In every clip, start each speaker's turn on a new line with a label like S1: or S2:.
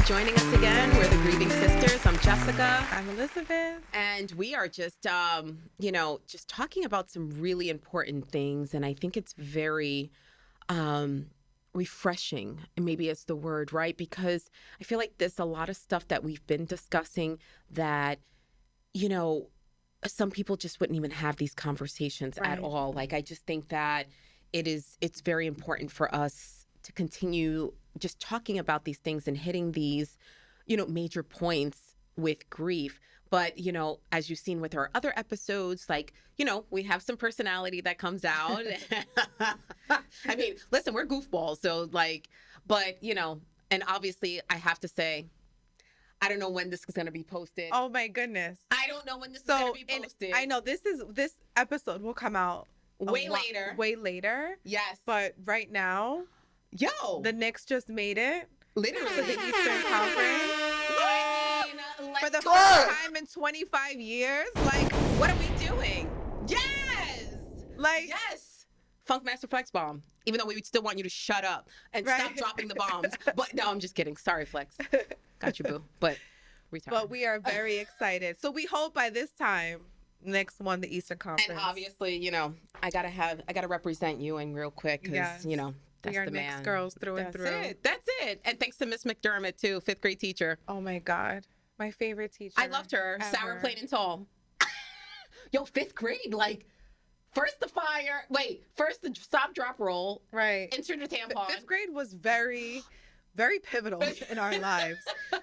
S1: joining us again. We're the Grieving Sisters. I'm Jessica.
S2: I'm Elizabeth.
S1: And we are just, just talking about some really important things. And I think it's very refreshing, and maybe it's the word, right? Because I feel like there's a lot of stuff that we've been discussing that, some people just wouldn't even have these conversations at all. Like, I just think that it's very important for us to continue just talking about these things and hitting these, major points with grief. But, as you've seen with our other episodes, we have some personality that comes out. I mean, listen, we're goofballs. So and obviously I have to say, I don't know when this is going to be posted.
S2: Oh my goodness.
S1: I don't know when this is going to be posted.
S2: I know this episode will come out
S1: way later. Yes.
S2: But right now, the Knicks just made it.
S1: Literally.
S2: To the Eastern Conference. For the
S1: go.
S2: first time in 25 years.
S1: What are we doing? Yes. Yes. Funkmaster Flex Bomb. Even though we would still want you to shut up and stop dropping the bombs. But no, I'm just kidding. Sorry, Flex. Got you, boo. But
S2: we are very excited. So we hope by this time, Knicks won the Eastern Conference.
S1: And obviously, I gotta represent you in real quick because, that's
S2: we are
S1: the
S2: Knicks
S1: man.
S2: girls through and through.
S1: That's it. And thanks to Miss McDermott, too, 5th grade teacher.
S2: Oh, my God. My favorite teacher.
S1: I loved her.
S2: Ever.
S1: Sour, plain, and tall. Yo, 5th grade, first the fire. Wait, first the stop, drop, roll.
S2: Right.
S1: Enter the tampon.
S2: 5th grade was very, very pivotal in our lives.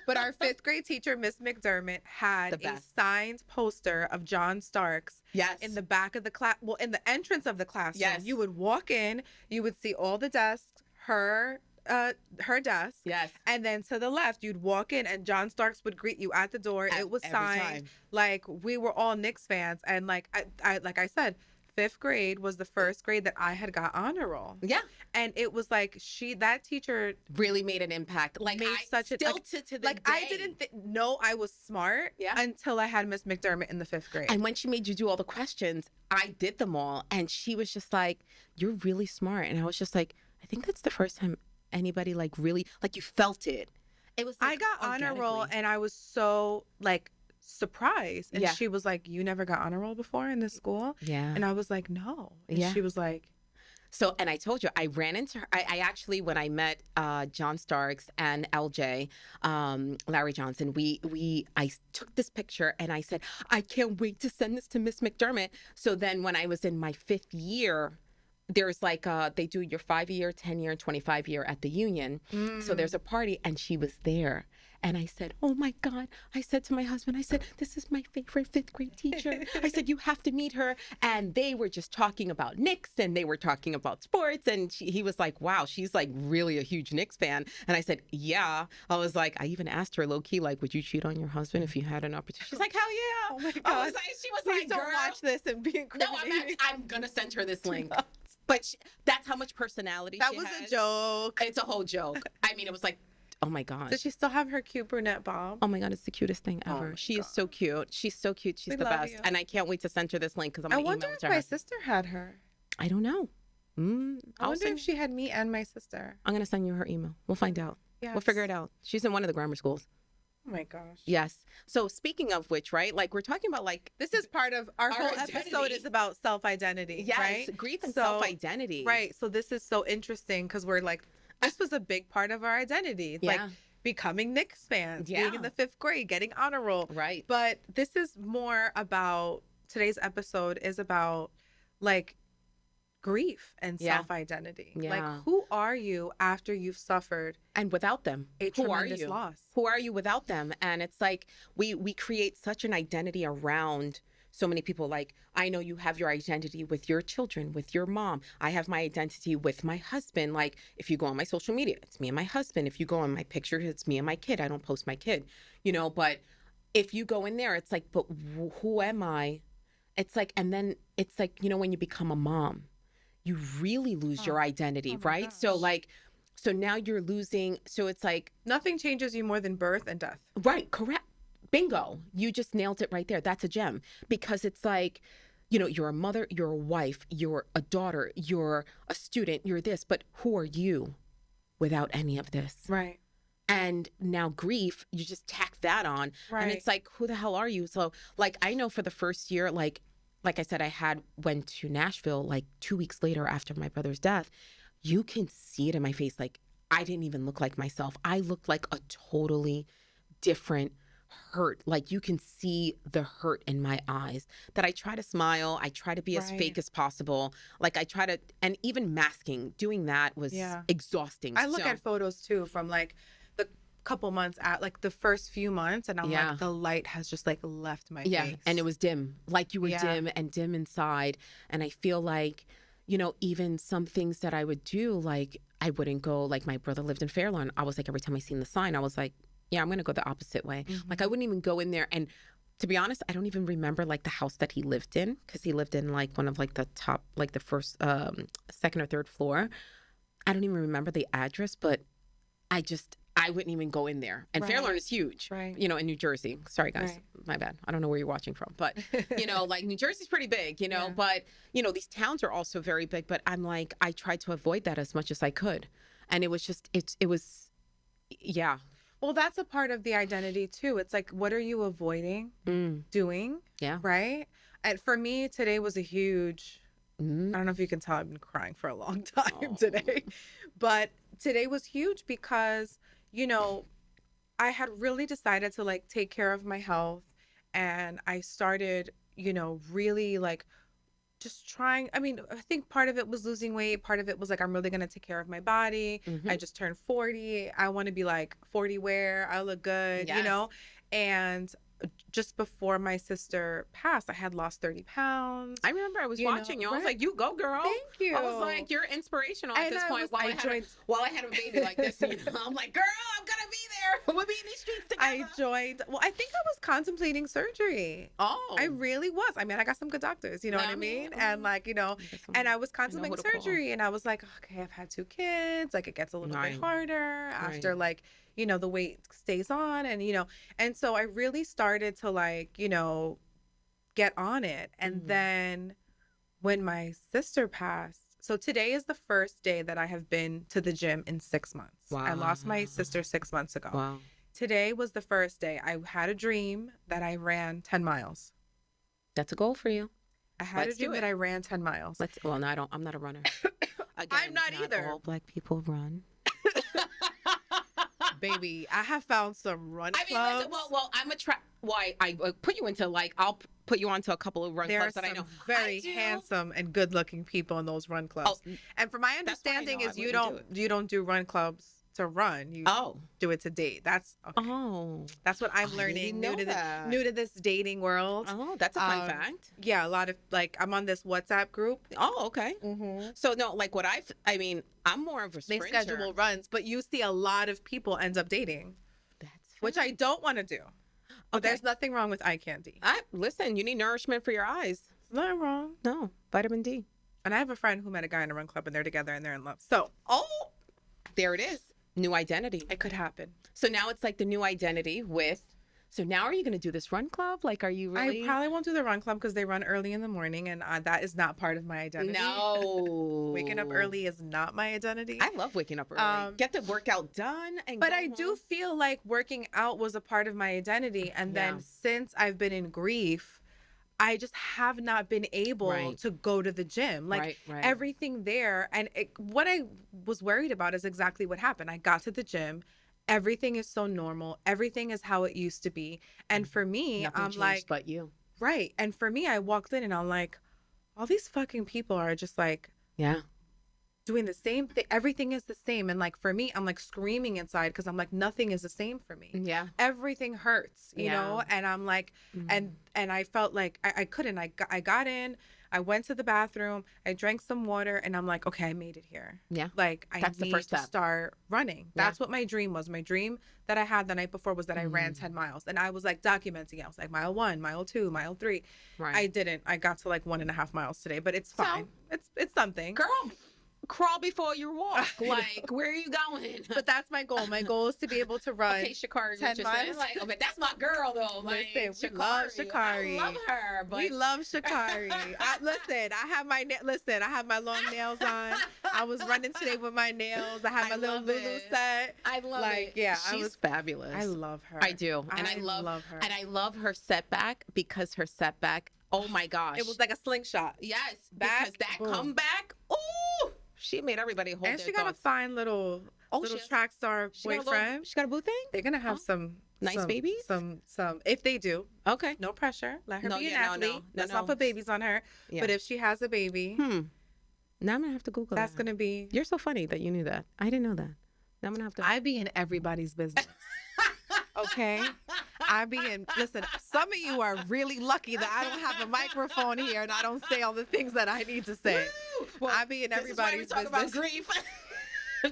S2: But our 5th grade teacher, Miss McDermott, had a signed poster of John Starks.
S1: Yes.
S2: In the back of the class. Well, in the entrance of the classroom.
S1: Yes.
S2: You would walk in, you would see all the desks, her desk.
S1: Yes.
S2: And then to the left, you'd walk in and John Starks would greet you at the door. It was signed. We were all Knicks fans. And like I said, 5th grade was the first grade that I had got honor roll.
S1: Yeah.
S2: And it was that teacher
S1: really made an impact. To the day.
S2: I didn't know I was smart until I had Miss McDermott in the 5th grade.
S1: And when she made you do all the questions, I did them all. And she was just like, you're really smart. And I was just like, I think that's the first time anybody really you felt it. It was
S2: I got honor roll and I was so surprised. And she was like, you never got honor roll before in this school?
S1: Yeah.
S2: And I was like, no. And she was like,
S1: so, and I told you, I ran into her. I actually, when I met John Starks and LJ, Larry Johnson, I took this picture and I said, I can't wait to send this to Miss McDermott. So then when I was in my 5th year, there's they do your 5-year, 10-year, and 25-year at the union. So there's a party and she was there. And I said, oh my God. I said to my husband, I said, this is my favorite 5th grade teacher. I said, you have to meet her. And they were just talking about Knicks and they were talking about sports. And he was like, wow, she's really a huge Knicks fan. And I said, yeah. I was like, I even asked her low key, would you cheat on your husband if you had an opportunity? She's like, hell yeah.
S2: Oh my God.
S1: She was
S2: Please
S1: like,
S2: don't watch this and be incriminating.
S1: No, I'm going to send her this link. But that's how much personality she has.
S2: That was a joke.
S1: It's a whole joke. I mean, it was oh my gosh.
S2: Does she still have her cute brunette bob?
S1: Oh my God, it's the cutest thing ever. She is so cute. She's so cute. She's the best. And I can't wait to send her this link because I'm going to email it to her.
S2: I wonder if my sister had her.
S1: I don't know.
S2: I wonder if she had me and my sister.
S1: I'm going to send you her email. We'll find out. Yes. We'll figure it out. She's in one of the grammar schools.
S2: Oh my gosh.
S1: Yes. So speaking of which, right, we're talking about this
S2: is part of our whole
S1: identity.
S2: Episode is about self-identity.
S1: Yes,
S2: right?
S1: Grief and self-identity.
S2: Right. So this is so interesting because we're this was a big part of our identity. It's becoming Knicks fans, being in the 5th grade, getting honor roll.
S1: Right.
S2: But this is more about, today's episode is about grief and self-identity.
S1: Yeah.
S2: Who are you after you've suffered
S1: and without them?
S2: A tremendous loss?
S1: Who are you without them? And it's we create such an identity around so many people. I know you have your identity with your children, with your mom. I have my identity with my husband. If you go on my social media, it's me and my husband. If you go on my picture, it's me and my kid. I don't post my kid, but if you go in there, it's but who am I? It's and then it's when you become a mom, you really lose your identity, right? Gosh. So now you're losing. So it's
S2: nothing changes you more than birth and death.
S1: Right. Correct. Bingo. You just nailed it right there. That's a gem because it's you're a mother, you're a wife, you're a daughter, you're a student, you're this, but who are you without any of this?
S2: Right.
S1: And now grief, you just tack that on.
S2: Right.
S1: And it's like, who the hell are you? So like, I know for the first year, like I said, went to Nashville like 2 weeks later after my brother's death. You can see it in my face. Like, I didn't even look like myself. I looked like a totally different hurt. Like, you can see the hurt in my eyes. That I try to smile. I try to be as fake as possible. Like, I try to, and even masking, doing that was exhausting.
S2: I look at photos too from like the couple months at like the first few months, and I'm like, the light has just like left my face.
S1: And it was dim. Like, you were dim and dim inside. And I feel like, you know, even some things that I would do, like I wouldn't go, like my brother lived in Fairlawn. I was like, every time I seen the sign, I was like, yeah, I'm going to go the opposite way. Like, I wouldn't even go in there. And to be honest, I don't even remember like the house that he lived in, because he lived in like one of like the top, like the first, second or third floor. I don't even remember the address, but I wouldn't even go in there. And Fairlawn is huge, you know, in New Jersey. Sorry, guys. My bad. I don't know where you're watching from. But, you know, like New Jersey's pretty big, you know. But, you know, these towns are also very big. But I'm like, I tried to avoid that as much as I could. And it was just, it was,
S2: Well, that's a part of the identity too. It's like, what are you avoiding doing?
S1: Yeah.
S2: Right? And for me, today was a huge, I don't know if you can tell, I've been crying for a long time today. But today was huge because, you know, I had really decided to like take care of my health, and I started, you know, really like just trying. I mean, I think part of it was losing weight. Part of it was like, I'm really going to take care of my body. I just turned 40. I want to be like 40 wear. I look good, you know? And just before my sister passed, I had lost 30 pounds.
S1: I remember I was watching you. I was like, you go, girl.
S2: Thank you.
S1: I was like, you're inspirational at this point. While I had a baby like this, you know, I'm like, girl, I'm going to be there. We'll be in these streets together.
S2: I joined. Well, I think I was contemplating surgery.
S1: Oh.
S2: I really was. I mean, I got some good doctors, you know what I mean? And like, you know, and I was contemplating surgery, and I was like, okay, I've had 2 kids. Like, it gets a little bit harder after like, you know, the weight stays on, and, you know, and so I really started to like, you know, get on it. And then when my sister passed, so today is the first day that I have been to the gym in 6 months. Wow. I lost my sister 6 months ago.
S1: Wow.
S2: Today was the first day. I had a dream that I ran 10 miles.
S1: That's a goal for you.
S2: I had a dream that I ran 10 miles.
S1: Well, no, I'm not a runner. Again,
S2: I'm not either.
S1: All Black people run.
S2: Baby, I have found some run clubs.
S1: Listen, well, I'm I put you into like, I'll put you onto a couple of run clubs that I know.
S2: Very handsome and good-looking people in those run clubs. Oh, and from my understanding is you don't do run clubs to run. You do it to date. That's that's what I'm learning. New to this dating world.
S1: Oh, that's a fun fact.
S2: Yeah, a lot of like, I'm on this WhatsApp group.
S1: Oh, okay. So no, like what I mean, I'm more of a sprinter.
S2: They schedule runs, but you see a lot of people end up dating. Which I don't want to do. But there's nothing wrong with eye candy.
S1: Listen, you need nourishment for your eyes.
S2: Nothing wrong.
S1: No, vitamin D.
S2: And I have a friend who met a guy in a run club, and they're together and they're in love. So,
S1: there it is. New identity.
S2: It could happen.
S1: So now it's like the new identity with. So now are you going to do this run club? Like, are you really?
S2: I probably won't do the run club because they run early in the morning, and that is not part of my identity.
S1: No.
S2: Waking up early is not my identity.
S1: I love waking up early. Get the workout done.
S2: But I do feel like working out was a part of my identity. And then since I've been in grief, I just have not been able to go to the gym. Like everything there. And what I was worried about is exactly what happened. I got to the gym. Everything is so normal. Everything is how it used to be. And for me, I'm like,
S1: but you.
S2: Right. And for me, I walked in and I'm like, all these fucking people are just like, doing the same thing. Everything is the same. And like, for me, I'm like screaming inside because I'm like, nothing is the same for me.
S1: Yeah.
S2: Everything hurts, you know? And I'm like, and I felt like I couldn't. I got in. I went to the bathroom, I drank some water, and I'm like, okay, I made it here. Yeah. Like, That's the first step. Start running. That's what my dream was. My dream that I had the night before was that I ran 10 miles. And I was like documenting it. I was like, mile 1, mile 2, mile 3. Right. I didn't. I got to like 1.5 miles today, but it's fine. So, it's something.
S1: Girl, crawl before you walk. Like, where are you going?
S2: But that's my goal. My goal is to be able to run.
S1: Okay, Shakari,
S2: 10
S1: what
S2: miles.
S1: you're saying? Like, but that's my girl though. Like,
S2: Listen, we love Shakari.
S1: I love her. But...
S2: We love Shakari. I have my long nails on. I was running today with my nails. I have my little Lulu set.
S1: I love it.
S2: Yeah,
S1: she's fabulous.
S2: I love her.
S1: I do, and I love
S2: her.
S1: And I love her setback because her setback. Oh my gosh,
S2: it was like a slingshot.
S1: Yes,
S2: back,
S1: because that
S2: boom.
S1: Comeback. Ooh, she made everybody hold.
S2: And
S1: their
S2: she got
S1: thoughts.
S2: a fine little track star boyfriend.
S1: She got a boo thing.
S2: They're gonna have some
S1: nice babies.
S2: Some if they do.
S1: Okay,
S2: no pressure. Let her be an athlete.
S1: No,
S2: Let's not put babies on her. Yeah. But if she has a baby,
S1: now I'm gonna have to Google
S2: that's gonna be.
S1: You're so funny that you knew that. I didn't know that. Now I'm gonna have to.
S2: I be in everybody's business. Okay, listen, some of you are really lucky that I don't have a microphone here and I don't say all the things that I need to say. Well, I be in everybody's business.
S1: About grief.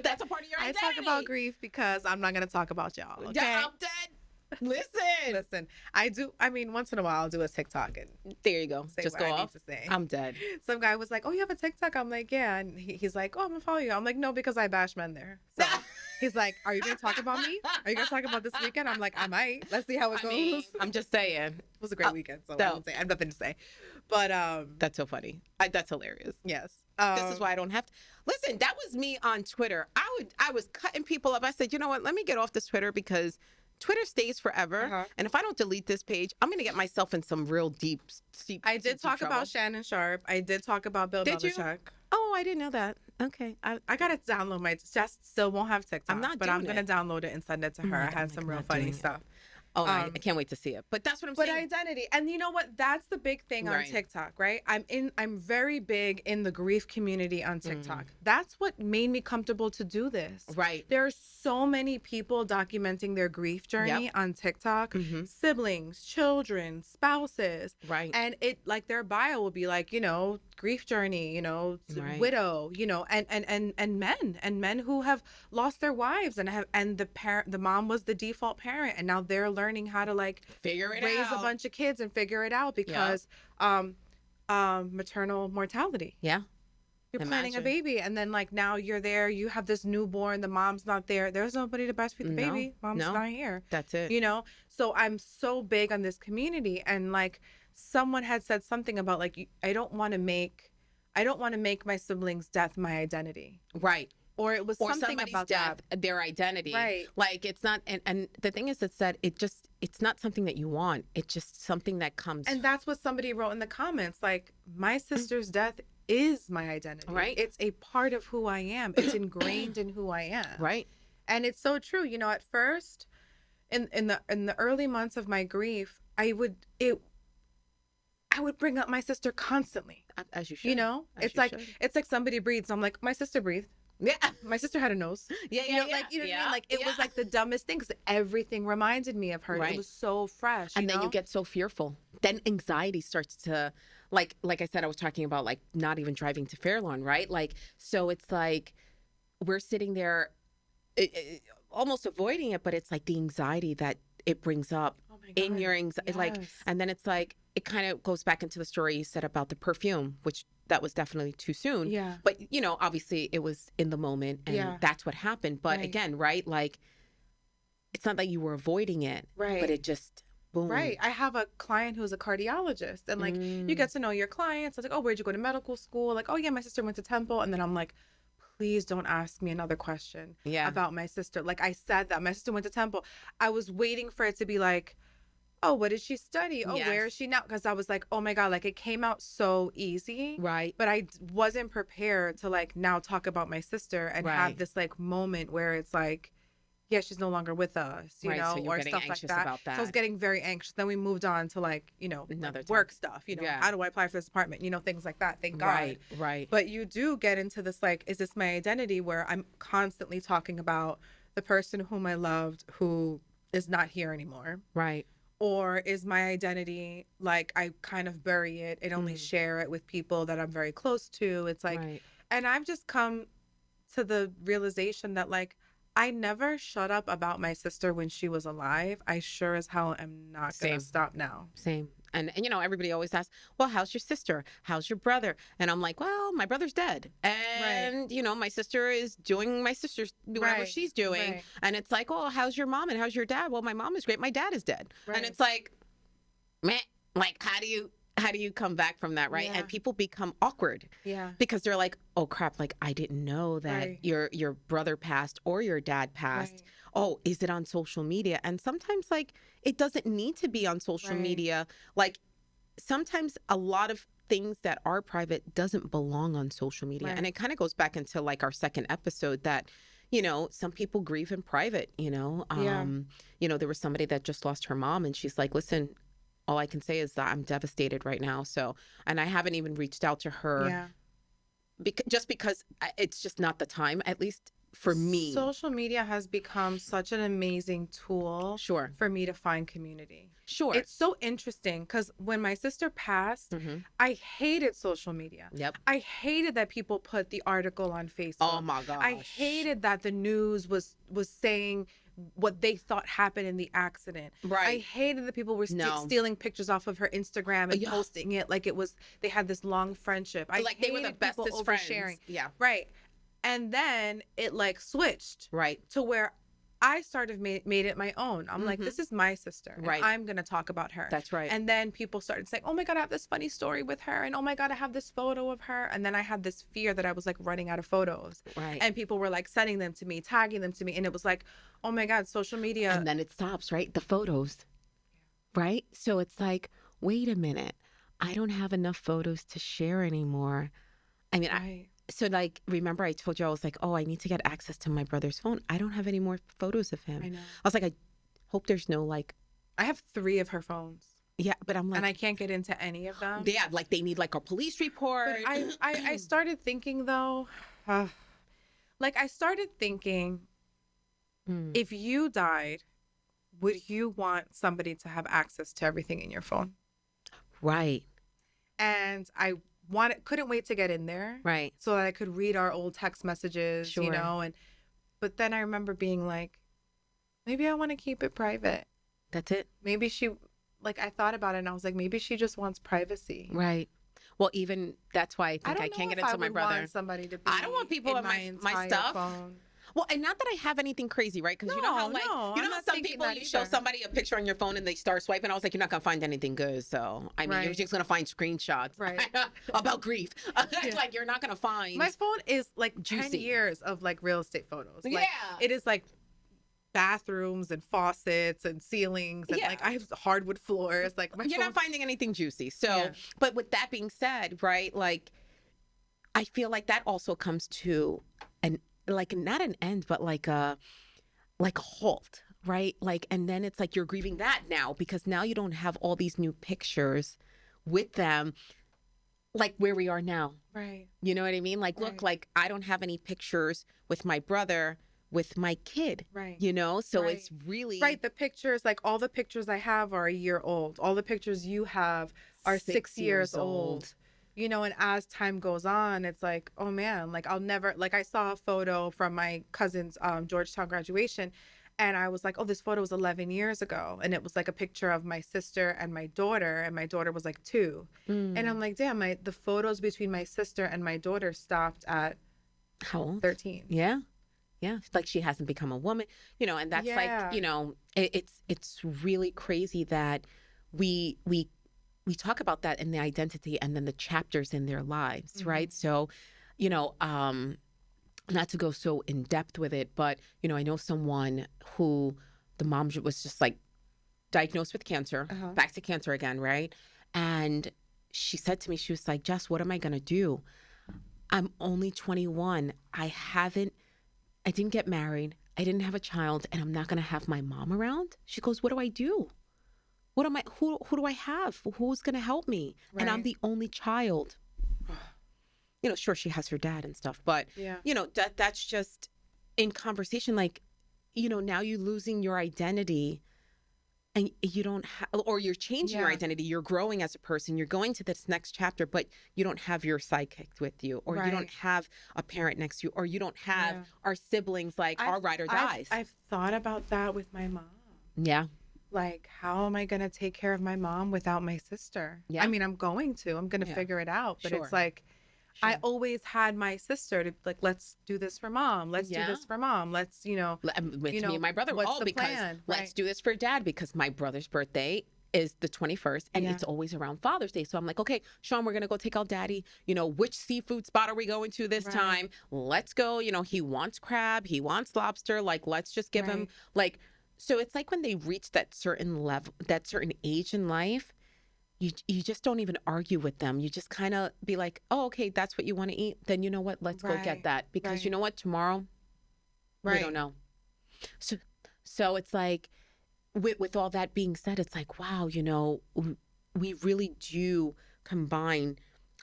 S1: That's a part of your identity.
S2: I talk about grief because I'm not going to talk about y'all. Okay?
S1: I'm dead. Listen.
S2: I do. I mean, once in a while I'll do a TikTok and
S1: there you go.
S2: Say
S1: just
S2: what
S1: go
S2: I
S1: off.
S2: need to say.
S1: I'm dead.
S2: Some guy was like, "Oh, you have a TikTok?" I'm like, "Yeah," and he's like, "Oh, I'm gonna follow you." I'm like, "No, because I bash men there." So he's like, "Are you gonna talk about me? Are you gonna talk about this weekend?" I'm like, "I might. Let's see how it goes."
S1: Mean, I'm just saying. It
S2: was a great weekend, so I have nothing to say. But
S1: that's so funny. That's hilarious.
S2: Yes.
S1: This is why I don't have to listen. That was me on Twitter. I was cutting people up. I said, you know what? Let me get off this Twitter because Twitter stays forever. And if I don't delete this page, I'm going to get myself in some real deep
S2: I did talk about Shannon Sharp. I did talk about Bill Belichick.
S1: Oh, I didn't know that. Okay.
S2: I got to download still won't have TikTok.
S1: I'm not
S2: but I'm going to download it and send it to her. I had some real funny stuff.
S1: Oh, I can't wait to see it. But that's what I'm saying.
S2: But identity. And you know what? That's the big thing on TikTok, right? I'm very big in the grief community on TikTok. That's what made me comfortable to do this.
S1: Right.
S2: There are so many people documenting their grief journey on TikTok. Siblings, children, spouses.
S1: Right.
S2: And it like their bio will be like, grief journey, widow, and men who have lost their wives and the mom was the default parent and now they're learning how to like raise a bunch of kids and figure it out because maternal mortality.
S1: Yeah.
S2: You're planning a baby and then like now you're there, you have this newborn, the mom's not there. There's nobody to breastfeed the baby. Mom's not here.
S1: That's it.
S2: So I'm so big on this community and like someone had said something about like I don't want to make my siblings' death my identity.
S1: Right.
S2: Or it was something about
S1: death, their identity.
S2: Right.
S1: Like it's not and the thing is that it's not something that you want. It's just something that comes.
S2: And that's what somebody wrote in the comments. Like my sister's death is my identity.
S1: Right.
S2: It's a part of who I am. It's ingrained in who I am.
S1: Right.
S2: And it's so true. At first in the early months of my grief, I would bring up my sister constantly.
S1: As you should.
S2: It's like somebody breathes. I'm like, my sister breathed.
S1: Yeah.
S2: My sister had a nose.
S1: Yeah.
S2: What I mean? Like it was like the dumbest thing because everything reminded me of her. Right. It was so fresh.
S1: And then you get so fearful. Then anxiety starts to like I said, I was talking about like not even driving to Fairlawn, right? Like, so it's like we're sitting there almost avoiding it, but it's like the anxiety that it brings up in your anxiety. Like, and then it's like, it kind of goes back into the story you said about the perfume, which that was definitely too soon.
S2: Yeah.
S1: But, obviously it was in the moment and that's what happened. But again, right? Like, it's not that you were avoiding it,
S2: right?
S1: But it just, boom.
S2: Right. I have a client who's a cardiologist and like, you get to know your clients. I was like, oh, where'd you go to medical school? Like, oh yeah, my sister went to Temple. And then I'm like, please don't ask me another question about my sister. Like I said that my sister went to Temple. I was waiting for it to be like, oh, what did she study? Oh, where is she now? Because I was like, oh my God, like it came out so easy.
S1: Right.
S2: But I wasn't prepared to like now talk about my sister and have this like moment where it's like, yeah, she's no longer with us, you know,
S1: so
S2: or stuff like that.
S1: About that.
S2: So I was getting very anxious. Then we moved on to like,
S1: another
S2: work stuff, how do I apply for this apartment? Things like that. Thank God.
S1: Right.
S2: But you do get into this like, is this my identity where I'm constantly talking about the person whom I loved who is not here anymore.
S1: Right.
S2: Or is my identity like I kind of bury it and only share it with people that I'm very close to? It's like, and I've just come to the realization that like, I never shut up about my sister when she was alive. I sure as hell am not going to stop now.
S1: Same. And you know, everybody always asks, well, how's your sister? How's your brother? And I'm like, well, my brother's dead. And, you know, my sister is doing my sister's whatever she's doing.
S2: Right.
S1: And it's like, oh, how's your mom and how's your dad? Well, my mom is great. My dad is dead.
S2: Right.
S1: And it's like, meh, like, how do you come back from that, right?
S2: Yeah.
S1: And people become awkward.
S2: Yeah.
S1: Because they're like, oh crap, like I didn't know that your brother passed or your dad passed.
S2: Right.
S1: Oh, is it on social media? And sometimes like it doesn't need to be on social media. Like sometimes a lot of things that are private doesn't belong on social media. And it kind of goes back into like our second episode that, you know, some people grieve in private, you know. You know, there was somebody that just lost her mom and she's like, listen, all I can say is that I'm devastated right now. So, and I haven't even reached out to her just because it's just not the time, at least for me.
S2: Social media has become such an amazing tool for me to find community. It's so interesting because when my sister passed, I hated social media. I hated that people put the article on Facebook.
S1: Oh my gosh.
S2: I hated that the news was saying what they thought happened in the accident. I hated that people were stealing pictures off of her Instagram and posting it like it was they had this long friendship. I
S1: like they were the bestest friends.
S2: And then it like switched to where I started made it my own. I'm like, this is my sister. And I'm going to talk about her.
S1: That's right.
S2: And then people started saying, oh my God, I have this funny story with her. And oh my God, I have this photo of her. And then I had this fear that I was like running out of photos. And people were like sending them to me, tagging them to me. And it was like, oh my God, social media.
S1: And then it stops, right? The photos, right? So it's like, wait a minute. I don't have enough photos to share anymore. I mean, so like, remember I told you, I was like, oh, I need to get access to my brother's phone. I don't have any more photos of him.
S2: I know.
S1: I was like, I hope there's no like.
S2: I have 3 of her phones.
S1: Yeah, but I'm like.
S2: And I can't get into any of them.
S1: Yeah, like they need like a police report.
S2: But I started thinking though, like I started thinking, if you died, would you want somebody to have access to everything in your phone?
S1: Right.
S2: And I couldn't wait to get in there, so that I could read our old text messages, you know. But then I remember being like, maybe I want to keep it private.
S1: That's it.
S2: Maybe like I thought about it and I was like, maybe she just wants privacy.
S1: Right. Well, even that's why I think I can't get into my brother.
S2: Want somebody to be
S1: I don't want people in my stuff.
S2: Phone.
S1: Well, and not that I have anything crazy, right? Because you know how you know how some people you show somebody a picture on your phone and they start swiping. I was like, you're not gonna find anything good. So I mean, you're just gonna find screenshots about grief. Like you're not gonna find.
S2: My phone is like
S1: juicy.
S2: 10 years of like real estate photos. Like, it is like bathrooms and faucets and ceilings and like I have hardwood floors. Like
S1: you're not finding anything juicy. So, but with that being said, right? Like, I feel like that also comes to like not an end, but like a halt, right? Like, and then it's like you're grieving that now because now you don't have all these new pictures with them, like where we are now.
S2: Right.
S1: You know what I mean? Like, look, like I don't have any pictures with my brother, with my kid.
S2: Right.
S1: You know, so it's really
S2: the pictures, like all the pictures I have are a year old. All the pictures you have are 6 years old. You know, and as time goes on, it's like, oh man, like I'll never, like I saw a photo from my cousin's Georgetown graduation and I was like, oh, this photo was 11 years ago. And it was like a picture of my sister and my daughter was like 2. And I'm like, damn, the photos between my sister and my daughter stopped at
S1: how old?
S2: 13.
S1: Yeah. Yeah. It's like she hasn't become a woman, you know, and that's like, you know, it's really crazy that we talk about that in the identity and then the chapters in their lives, right? So, you know, not to go so in depth with it, but, you know, I know someone who the mom was just like diagnosed with cancer, back to cancer again, right? And she said to me, she was like, Jess, what am I going to do? I'm only 21. I didn't get married. I didn't have a child and I'm not going to have my mom around. She goes, what do I do? Who do I have? Who's going to help me? Right. And I'm the only child. You know, sure, she has her dad and stuff, but, you know, that's just in conversation, like, you know, now you're losing your identity and you don't have, or you're changing your identity. You're growing as a person. You're going to this next chapter, but you don't have your sidekick with you, or you don't have a parent next to you, or you don't have our siblings, like our ride or dies.
S2: I've thought about that with my mom.
S1: Yeah.
S2: like, how am I going to take care of my mom without my sister?
S1: Yeah.
S2: I mean, I'm going to figure it out, but it's like, I always had my sister to like, let's do this for mom. Let's do this for mom. Let's,
S1: With me and my brother,
S2: what's the
S1: because
S2: plan?
S1: let's do this for dad, because my brother's birthday is the 21st and it's always around Father's Day. So I'm like, okay, Sean, we're going to go take out daddy. Which seafood spot are we going to this time? Let's go. He wants crab. He wants lobster. Like, let's just give him like, so it's like when they reach that certain level, that certain age in life, you just don't even argue with them. You just kind of be like, oh, okay, that's what you want to eat. Then you know what? Let's go get that, because you know what? Tomorrow, we don't know. So it's like, with all that being said, it's like, wow, we really do combine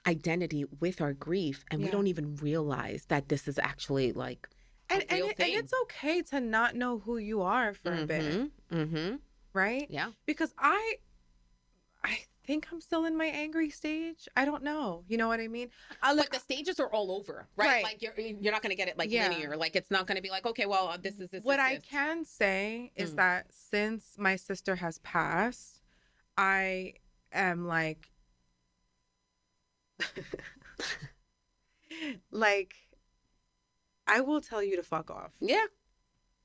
S1: identity with our grief, and we don't even realize that this is actually like a real thing.
S2: And it's okay to not know who you are for a bit. Right?
S1: Yeah.
S2: Because I think I'm still in my angry stage. I don't know. You know what I mean?
S1: But the stages are all over, right? Like you're not going to get it like linear. Like, it's not going to be like, okay, well, this is this.
S2: What I can say is that since my sister has passed, I am like, like, I will tell you to fuck off.
S1: Yeah.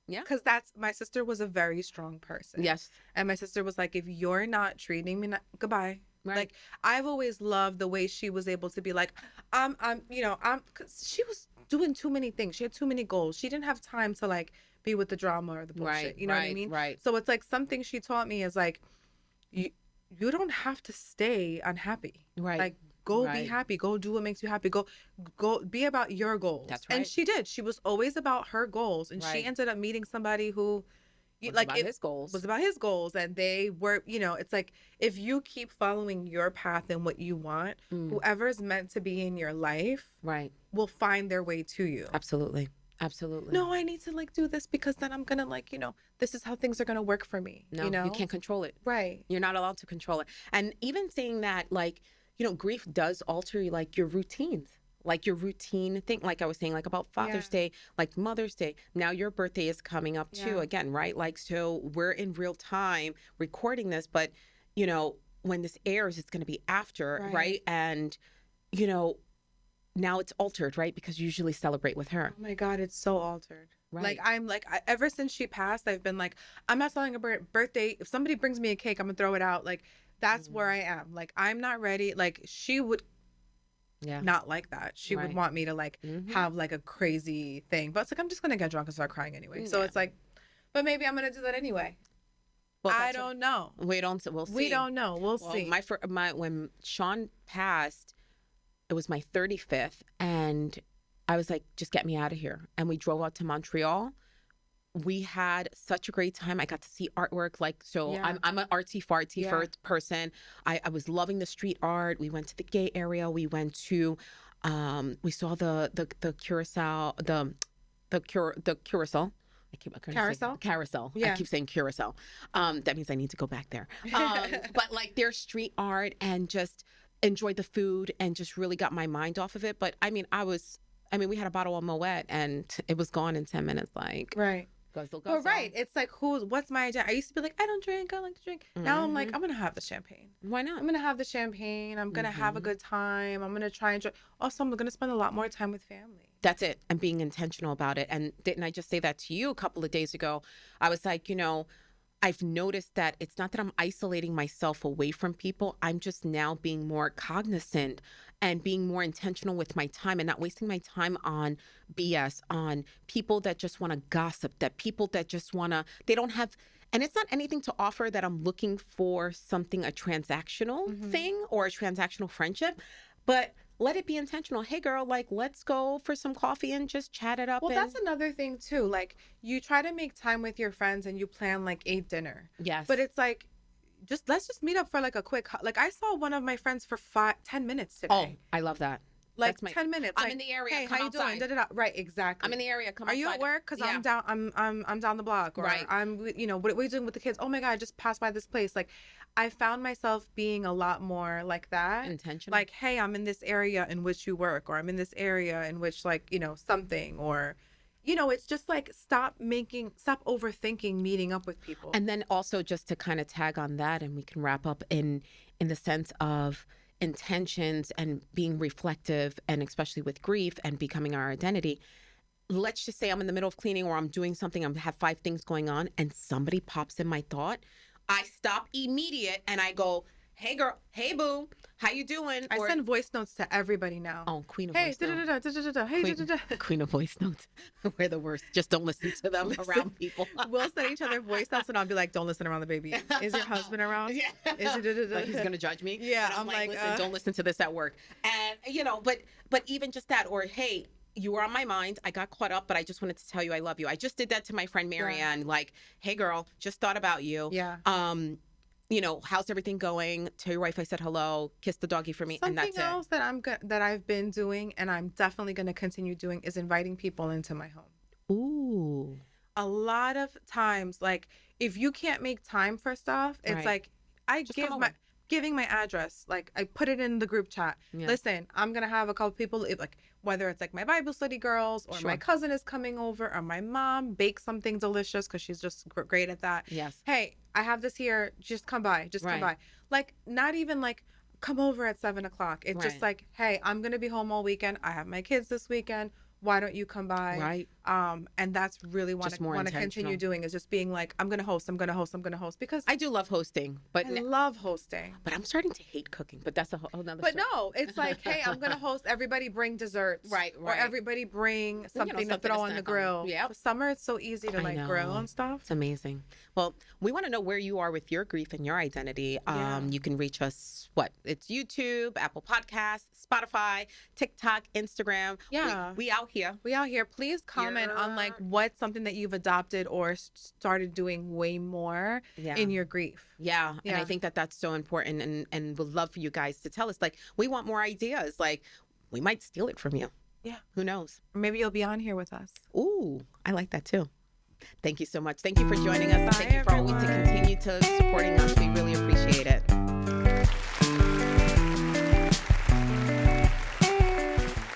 S2: Because my sister was a very strong person.
S1: Yes.
S2: And my sister was like, if you're not treating me, goodbye.
S1: Right.
S2: Like, I've always loved the way she was able to be like, cause she was doing too many things. She had too many goals. She didn't have time to like be with the drama or the bullshit.
S1: Right.
S2: You know what I mean?
S1: Right.
S2: So it's like something she taught me is like, you don't have to stay unhappy.
S1: Right.
S2: Like, go be happy. Go do what makes you happy. Go be about your goals.
S1: That's right.
S2: And she did. She was always about her goals. And she ended up meeting somebody who
S1: was about his goals.
S2: And they were, it's like, if you keep following your path and what you want, whoever's meant to be in your life will find their way to you.
S1: Absolutely. Absolutely.
S2: No, I need to like do this because then I'm gonna like, this is how things are gonna work for me.
S1: No, you can't control it.
S2: Right.
S1: You're not allowed to control it. And even saying that, like, grief does alter like your routines, like your routine thing. Like I was saying, like about Father's Day, like Mother's Day. Now your birthday is coming up too, again, right? Like, so we're in real time recording this, but when this airs, it's going to be after, right? And now it's altered, right? Because you usually celebrate with her.
S2: Oh my God, it's so altered.
S1: Right.
S2: Like ever since she passed, I've been like, I'm not celebrating a birthday. If somebody brings me a cake, I'm gonna throw it out. Like, that's where I am. Like, I'm not ready. Like, she would not like that. She would want me to like have like a crazy thing. But it's like, I'm just going to get drunk and start crying anyway. So it's like, but maybe I'm going to do that anyway. Well, I don't know.
S1: We'll see.
S2: We don't know. We'll see.
S1: When Sean passed, it was my 35th. And I was like, just get me out of here. And we drove out to Montreal. We had such a great time. I got to see artwork. Like, so I'm an artsy fartsy person. I was loving the street art. We went to the gay area. We went to, we saw the Curacao, the Curacao. Carousel. Yeah. I keep saying Curacao. That means I need to go back there. But like their street art, and just enjoyed the food and just really got my mind off of it. But I mean, we had a bottle of Moet and it was gone in 10 minutes. Like,
S2: right.
S1: Guzzle.
S2: Well, right. It's like, what's my agenda? I used to be like, I don't drink. I don't like to drink. Now I'm like, I'm going to have the champagne.
S1: Why not?
S2: I'm going to have the champagne. I'm going to have a good time. I'm going to try and enjoy. Also, I'm going to spend a lot more time with family.
S1: That's it. And being intentional about it. And didn't I just say that to you a couple of days ago? I was like, I've noticed that it's not that I'm isolating myself away from people. I'm just now being more cognizant and being more intentional with my time, and not wasting my time on BS, on people that just want to gossip, that people that just want to, they don't have, and it's not anything to offer that I'm looking for something, a transactional thing or a transactional friendship, but let it be intentional. Hey girl, like, let's go for some coffee and just chat it up.
S2: Well, that's another thing too. Like, you try to make time with your friends and you plan like a dinner.
S1: Yes.
S2: But it's like, let's just meet up for like a quick, like I saw one of my friends for 10 minutes today.
S1: Oh, I love that.
S2: Like 10 minutes.
S1: I'm
S2: like,
S1: in the area.
S2: Hey,
S1: come
S2: how
S1: outside.
S2: you doing? Da-da-da. Right, exactly.
S1: I'm in the area. Come
S2: Are
S1: outside.
S2: you at work? Because I'm down. I'm down the block. Or I'm. What are you doing with the kids? Oh my God, I just passed by this place. Like, I found myself being a lot more like that.
S1: Intentional.
S2: Like, hey, I'm in this area in which you work, or I'm in this area in which, like, something, or it's just like stop overthinking meeting up with people.
S1: And then also just to kind of tag on that, and we can wrap up in the sense of intentions and being reflective, and especially with grief and becoming our identity. Let's just say I'm in the middle of cleaning or I'm doing something, I have 5 things going on, and somebody pops in my thought. I stop immediate and I go, hey girl, hey boo, how you doing?
S2: I send voice notes to everybody now.
S1: Oh, queen of
S2: hey,
S1: voice notes.
S2: Hey,
S1: queen of voice notes. We're the worst. Just don't listen to them around people.
S2: We'll send each other voice notes and I'll be like, don't listen around the baby. Is your husband around?
S1: Yeah.
S2: Is it
S1: like he's gonna judge me?
S2: Yeah.
S1: And I'm like, listen, don't listen to this at work. And but even just that, or hey, you were on my mind. I got caught up, but I just wanted to tell you I love you. I just did that to my friend Marianne. Yeah. Like, hey girl, just thought about you.
S2: Yeah.
S1: How's everything going? Tell your wife I said hello. Kiss the doggy for me.
S2: Something
S1: and that's
S2: else that I've been doing, and I'm definitely going to continue doing, is inviting people into my home.
S1: Ooh.
S2: A lot of times, like, if you can't make time for stuff, it's like I just giving my address, like I put it in the group chat. Yeah. Listen, I'm gonna have a couple people, like whether it's like my Bible study girls, or my cousin is coming over, or my mom bakes something delicious because she's just great at that.
S1: Yes.
S2: Hey, I have this here. Just come by. Come by. Like, not even like come over at 7:00. It's just like, hey, I'm gonna be home all weekend. I have my kids this weekend. Why don't you come by?
S1: Right.
S2: And that's really what I want to continue doing, is just being like, I'm going to host, because
S1: I do love hosting, but
S2: I love hosting,
S1: but I'm starting to hate cooking, but that's a whole nother
S2: But
S1: story.
S2: no, it's like, hey, I'm going to host, everybody bring desserts.
S1: Right.
S2: Or everybody bring something to throw on the grill.
S1: Yeah.
S2: Summer, it's so easy to like grill and stuff.
S1: It's amazing. Well, we want to know where you are with your grief and your identity. You can reach us, it's YouTube, Apple Podcasts, Spotify, TikTok, Instagram.
S2: Yeah.
S1: We out here.
S2: Please comment on like what's something that you've adopted or started doing way more in your grief.
S1: Yeah. And I think that that's so important, and would love for you guys to tell us, like, we want more ideas. Like, we might steal it from you.
S2: Yeah.
S1: Who knows?
S2: Or maybe you'll be on here with us.
S1: Ooh, I like that too. Thank you so much. Thank you for joining us.
S2: Bye,
S1: Thank you for always to continue to supporting us. We really appreciate it.